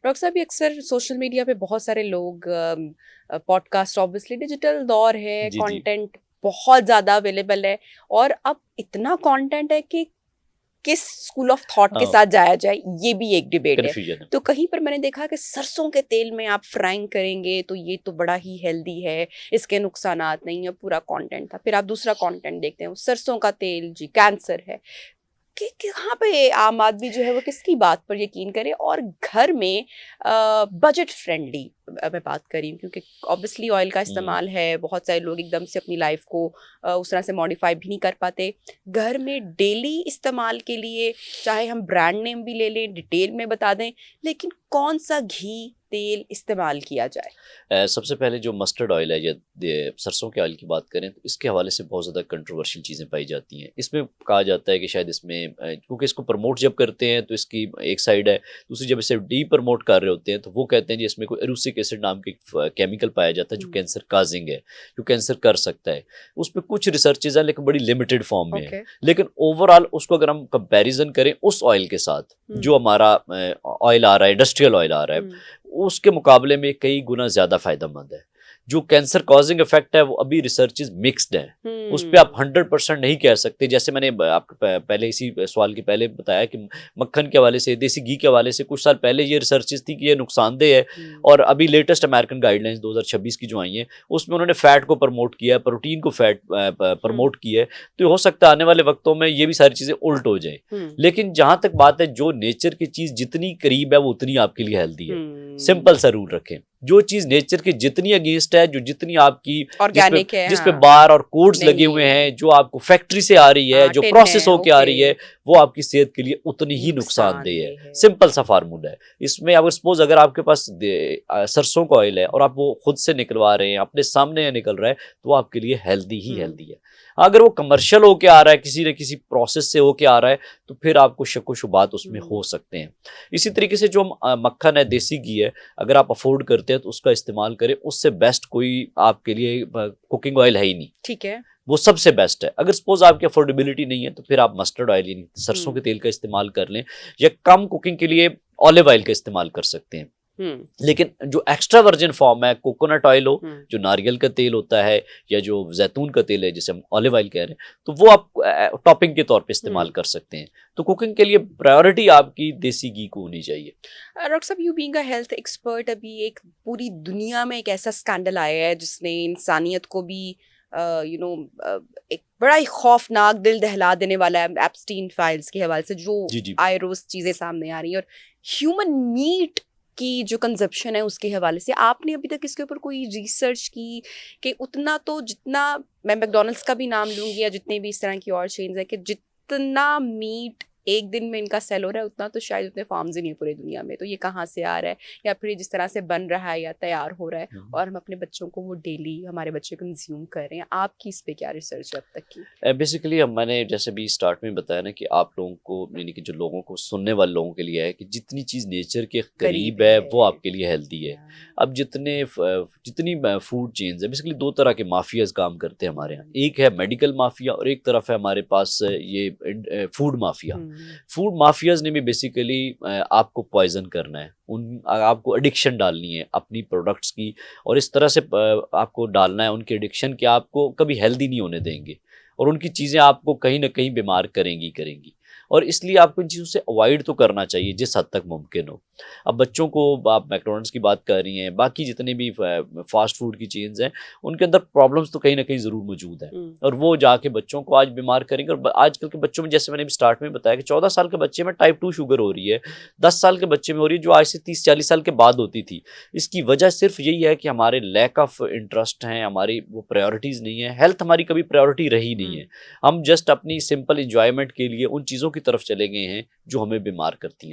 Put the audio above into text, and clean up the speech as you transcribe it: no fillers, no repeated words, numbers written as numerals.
Doctor साहब, ये अक्सर सोशल मीडिया पे बहुत सारे लोग पॉडकास्ट, ऑब्वियसली डिजिटल दौर है, जी जी। कंटेंट बहुत ज़्यादा अवेलेबल है और अब इतना कंटेंट है कि किस स्कूल ऑफ थॉट के हाँ, साथ जाया जाए, ये भी एक डिबेट है। कन्फ्यूजन है। तो कहीं पर मैंने देखा कि सरसों के तेल में आप फ्राइंग करेंगे तो ये तो बड़ा ही हेल्दी है, इसके नुकसानात नहीं है, पूरा कंटेंट था। फिर आप दूसरा कंटेंट देखते हैं, सरसों का तेल जी कैंसर है। कि कहाँ पे आम आदमी जो है वो किसकी बात पर यकीन करे, और घर में बजट फ्रेंडली मैं बात करी हूँ, क्योंकि ऑब्वियसली ऑयल का हम्म। इस्तेमाल है, बहुत सारे लोग एकदम से अपनी लाइफ को उस तरह से मॉडिफाई भी नहीं कर पाते। घर में डेली इस्तेमाल के लिए चाहे हम ब्रांड नेम भी ले लें, डिटेल में बता दें, लेकिन कौन सा घी तेल इस्तेमाल किया जाए? सबसे पहले जो मस्टर्ड ऑयल है या सरसों के ऑयल की बात करें तो इसके हवाले से बहुत ज़्यादा कंट्रोवर्शियल चीज़ें पाई जाती हैं। इसमें कहा जाता है कि शायद इसमें क्योंकि इसको प्रमोट जब करते हैं तो इसकी एक साइड है, दूसरी जब इसे डी प्रमोट कर रहे होते हैं तो वो कहते हैं जी इसमें कोई एरुसिक एसिड नाम के केमिकल पाया जाता है जो कैंसर काजिंग है, जो कैंसर कर सकता है। उसमें कुछ रिसर्चेज हैं लेकिन बड़ी लिमिटेड फॉर्म में है। ओके। लेकिन ओवरऑल उसको अगर हम कंपेरिजन करें उस ऑयल के साथ जो हमारा ऑयल आ रहा है, इंडस्ट्रियल ऑयल आ रहा है, उसके मुकाबले में कई गुना ज़्यादा फ़ायदेमंद है। जो कैंसर कॉजिंग इफेक्ट है वो अभी रिसर्चेस मिक्स्ड है, उस पे आप 100% नहीं कह सकते। जैसे मैंने आपको पहले इसी सवाल के पहले बताया कि मक्खन के हवाले से, देसी घी के हवाले से कुछ साल पहले ये रिसर्चेस थी कि ये नुकसानदेह है, और अभी लेटेस्ट अमेरिकन गाइडलाइंस 2026 की जो आई हैं उसमें उन्होंने फैट को प्रमोट किया है, प्रोटीन को फैट प्रमोट किया है। तो हो सकता है आने वाले वक्तों में ये भी सारी चीज़ें उल्ट हो जाए। लेकिन जहाँ तक बात है, जो नेचर की चीज़ जितनी करीब है वो उतनी आपके लिए हेल्दी है। सिंपल सा रूल रखें, जो चीज नेचर के जितनी अगेंस्ट है, जो जितनी आपकी ऑर्गेनिक है, जिसपे हाँ, बार और कोड्स लगे नहीं हुए है, हैं, जो आपको फैक्ट्री से आ रही है, जो टिन प्रोसेस है, होके आ रही ओके, है, वो आपकी सेहत के लिए उतनी ही नुकसानदेह है। नुकसानदेह सिंपल सा फार्मूला है। इसमें अगर सपोज अगर आपके पास सरसों का ऑयल है और आप वो खुद से निकलवा रहे हैं, अपने सामने निकल रहा है, तो वो आपके लिए हेल्दी ही हेल्दी है। अगर वो कमर्शियल होके आ रहा है, किसी न किसी प्रोसेस से होके आ रहा है, तो फिर आपको शक शुबात उसमें हो सकते हैं। इसी तरीके से जो मक्खन है, देसी घी है, अगर आप अफोर्ड करते हैं तो उसका इस्तेमाल करें। उससे बेस्ट कोई आपके लिए कुकिंग ऑयल है ही नहीं। ठीक है। वो सबसे बेस्ट है। अगर सपोज आपकी अफोर्डेबिलिटी नहीं है तो फिर आप मस्टर्ड ऑयल यानी सरसों के तेल का इस्तेमाल कर लें, या कम कुकिंग के लिए ऑलिव ऑयल का इस्तेमाल कर सकते हैं। लेकिन जो एक्स्ट्रा वर्जिन फॉर्म है, कोकोनट ऑयल हो, जो नारियल का तेल होता है, या जो जैतून का तेल है जिसे हम ऑलिव ऑयल कह रहे हैं, तो वो आप टॉपिंग के तौर पे इस्तेमाल कर सकते हैं। तो कुकिंग के लिए प्रायोरिटी आपकी देसी घी को होनी चाहिए। डॉक्टर साहब, you being a health expert, अभी एक पूरी दुनिया में एक ऐसा स्कैंडल आया है जिसने इंसानियत को भी एक बड़ा ही खौफनाक, दिल दहला देने वाला है, एप्स्टीन फाइल्स के हवाले से जो जी जी। आए रोज चीजें सामने आ रही हैं, और ह्यूमन मीट की जो कंजप्शन है उसके हवाले से आपने अभी तक इसके ऊपर कोई रिसर्च की कि उतना तो, जितना मैं मैकडोनल्ड्स का भी नाम लूंगी या जितने भी इस तरह की और चेन्स है, कि जितना मीट एक दिन में इनका सेल हो रहा है उतना तो शायद उतने फार्म्स ही नहीं है पूरी दुनिया में। तो ये कहाँ से आ रहा है, या फिर जिस तरह से बन रहा है या तैयार हो रहा है और हम अपने बच्चों को वो डेली, हमारे बच्चे कंज्यूम कर रहे हैं, आपकी इस पे क्या रिसर्च है अब तक की? बेसिकली मैंने जैसे भी स्टार्ट में बताया ना कि आप लोगों को, यानी कि जो लोगों को, सुनने वाले लोगों के लिए है कि जितनी चीज़ नेचर के करीब है वो आपके लिए हेल्दी है। अब जितनी फूड चेन्स है, बेसिकली दो तरह के माफियाज काम करते हैं हमारे यहाँ। एक है मेडिकल माफिया और एक तरफ है हमारे पास ये फूड माफिया। फूड माफियाज ने भी बेसिकली आपको पॉइजन करना है, आपको एडिक्शन डालनी है अपनी प्रोडक्ट्स की, और इस तरह से आपको डालना है उनकी एडिक्शन कि आपको कभी हेल्दी नहीं होने देंगे, और उनकी चीज़ें आपको कहीं ना कहीं बीमार करेंगी। और इसलिए आपको इन चीज़ों से अवॉइड तो करना चाहिए जिस हद तक मुमकिन हो। अब बच्चों को, आप मैकडोनल्ड्स की बात कर रही हैं, बाकी जितने भी फास्ट फूड की चेन्स हैं, उनके अंदर प्रॉब्लम्स तो कहीं ना कहीं ज़रूर मौजूद हैं, और वो जाके बच्चों को आज बीमार करेंगे। और आजकल के बच्चों में, जैसे मैंने स्टार्ट में बताया कि 14 साल के बच्चे में टाइप 2 शुगर हो रही है, 10 साल के बच्चे में हो रही है, जो आज से 30-40 साल के बाद होती थी। इसकी वजह सिर्फ यही है कि हमारे लैक ऑफ इंटरेस्ट हैं, हमारी वो प्रायोरिटीज़ नहीं है, हेल्थ हमारी कभी प्रायोरिटी रही नहीं है। हम जस्ट अपनी सिंपल इंजॉयमेंट के लिए उन चीज़ों की तरफ चले गए हैं जो हमें बीमार करती हैं।